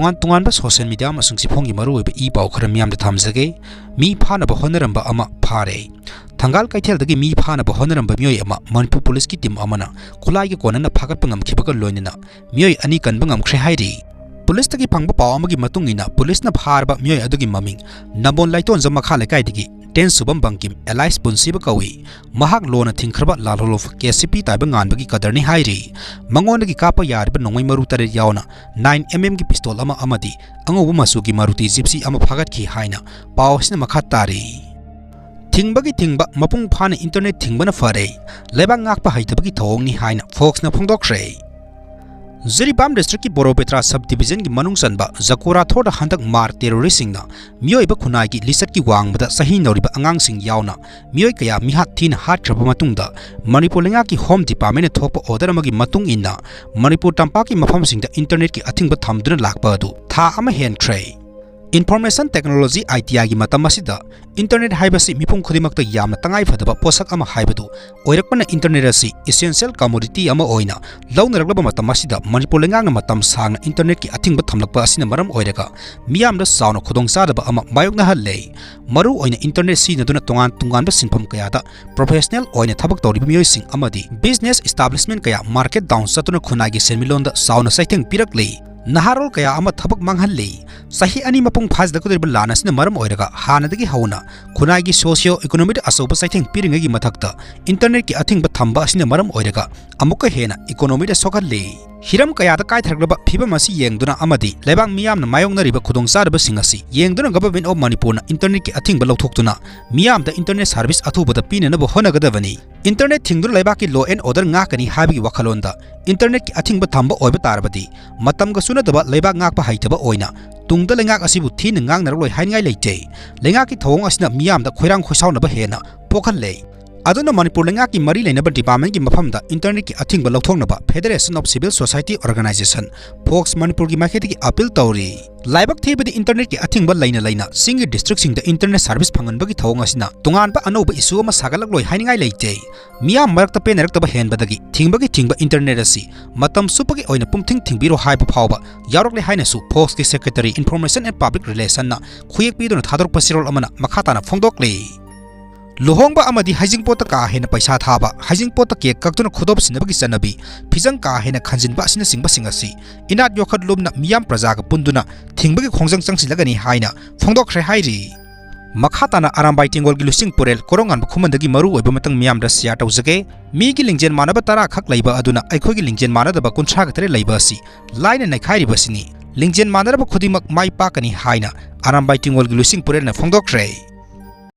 tungan ba social media amasung siphonggi maruoiba I paw khara miyam da thamjage mi phana ba honaramba ama phare thangal kaithel dagi mi phana ba honaramba myoi ama Manipur police ki team amana khulai gi konana phagat pangam khibaga loinina myoi ani kan bangam khre hairi police tagi phangba paw amagi matungina police na pharba myoi adugi maming nabon laiton jama kha lekai dagi 10 subam bangkim allies punsiba kawi mahak lona thingkhraba lalholof KCP taiba nganbagi kadarni hairi mangonagi kapa yarba nongmai maru tare yauna 9mm gi pistol ama amadi angobu masugi maruti gypsy ama phagat ki haina pawsina makha tari Thingbei Thingba mapung phana internet thingbana fare lebang ngakpa haitabagi thongni haina Focs na phongdokre Ziribam district ki Boropetra subdivision ki manung sanba Zakura thoda handak mar terrorist singna miyoi ba khunai ki lisat ki wangbada sahi noriba angang sing yauna miyoi kaya mihat thin hat traba matungda Manipur lenga ki home department ne thokpa order amagi matung inna Manipur tampa ki mafam singda internet ki athingba thamduna lakpa adu tha ama hen tray Information Technology ITI gi matam asida internet haibasi mipung khudimakta yamna tangai phadaba posak ama haibadu oirakpana internet asi essential commodity ama oina launaraglaba matam asida Manipur lengang matam sangna internet ki athingba thamlakpa asina maram oiraga miyamda sauna khudong sadaba ama mayokna halle maru oina internet sina duna tungan ba sinpham kayada professional oina thabak toriba miyoi sing amadi business establishment kaya market down satuna khunagi senmilonda sauna saitheng pirakle Naharol kaya ama thabak manghalli sahi ani mapung phas da kudir lana sina maram oiraga hanadagi hauna khunai gi socio economic asoba saitheng piringa gi mathakta internet ki athing ba thamba sina maram oiraga amuka hena economy da sokalli hiram kaya da kai tharglaba phiba masi yengduna amadi lebang miyam na mayong na riba khudong sarba singasi yengduna government of Manipur na internet ki athing ba lawthoktuna miyam da internet service athuba da pina na ba honagadavani internet thingduna lebak ki law and order nga kani habigi wakhalonda internet ki athing ba thamba oiba tarbadi matam ga suna daba lebak ngak pa haitaba oina tungda lengak asibu thin ngang narloi haingai leite lengak ki thong asina miyam da khoirang khoisaw na ba hena pokhalle aduna Manipur lengak ki mari leinaba department ki mafam da internet ki athing ba lawthong na ba Federation of Civil Society Organization Focs Manipur ki makheti ki appeal tawri laibak thebadi internet ki athing ba laina singi district sing da internet service phangan ba ki thong asina tungan ba anoba issue ma sagalak loi haingai leite miyam marakta pe narak ta ba hen badagi thingba internet asi matam supagi oina Pumthing Thingbiro haiba phawba yarokle haina su Focs ki secretary information and public relation na khuyek pi dona thador pasirol amana makhata na phongdokle Lohongba amadi hajing pota ka hena paisa thaba hajing pota ke kaktuna khudop sinabagi sanabi phijang ka hena khanjinba sina singba singasi inat yokhat lumna miyam praja ka punduna thingbagi khongjang changsilagani haina phongdokre hairi Makhatana arambai tingol gi lusing purel Korounganba khumandagi maru oiba matang miyam da sia tawjage mi gi lingjen manaba tara khak laiba aduna Eikhoi gi lingjen manadaba kunthra ga tere laiba si laina naikhairi basini lingjen manaraba khudimak mai pa kani haina arambai tingol gi lusing purel na phongdokre